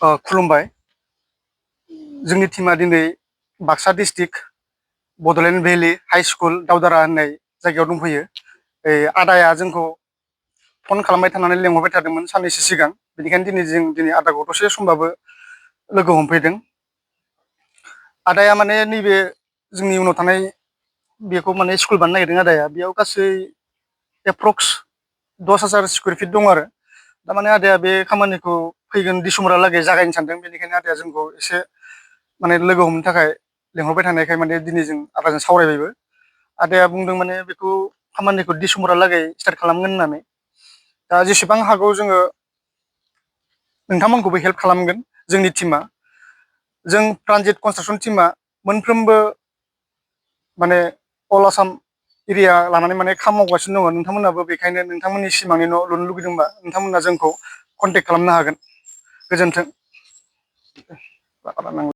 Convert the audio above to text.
खुलुमबाय। जोंनि टीमा दिनै बाक्सा डिस्ट्रिक्ट बड'लेण्ड भेलि हाई स्कुल दावदारा होननाय जायगायाव दंफैयो। आदाया जोंखौ फन खालामबाय थानानै लेंहरबाय थादोंमोन साननैसो सिगां, बेनिखायनो दिनै आदाखौ दसे समबाबो लोगो हमफैदों। आदाया माने नैबे जोंनि उनाव थानाय बेखौ माने स्कुल बानायनो नागिरदों आदाया। बेयाव गासै एप्रक्स 10,000 स्कुवेर फिट दं आरो। थारमाने आदाया बे खामानिखौ फैगोन डिसेम्बरहालागै जागायनो सानदों। बेनिखायनो आदाया जोंखौ एसे माने लोगो हमनो थाखाय लेंहरबाय थानायखाय माने दिनै जों आदाजों सावरायबायबो। आदाया बुंदों माने बेखौ खामानिखौ डिसेम्बरहालागै स्टार्ट खालामगोन होननानै। दा जेसेबां हागौ जोङो नोंथांमोनखौबो हेल्प खालामगोन। जोंनि टीमा, जों ट्रानजिट कनस्ट्राक्सन टीमा मोनफ्रोमबो माने अल आसाम एरिया लानानै माने खामानि मावगासिनो दङ। नोंथांमोनाबो बेखायनो नोंथांमोननि सिमांनि न' लुनो लुगैदोंबा नोंथांमोना जोंखौ कन्टेक्ट खालामनो हागोन। गोजोन्थों।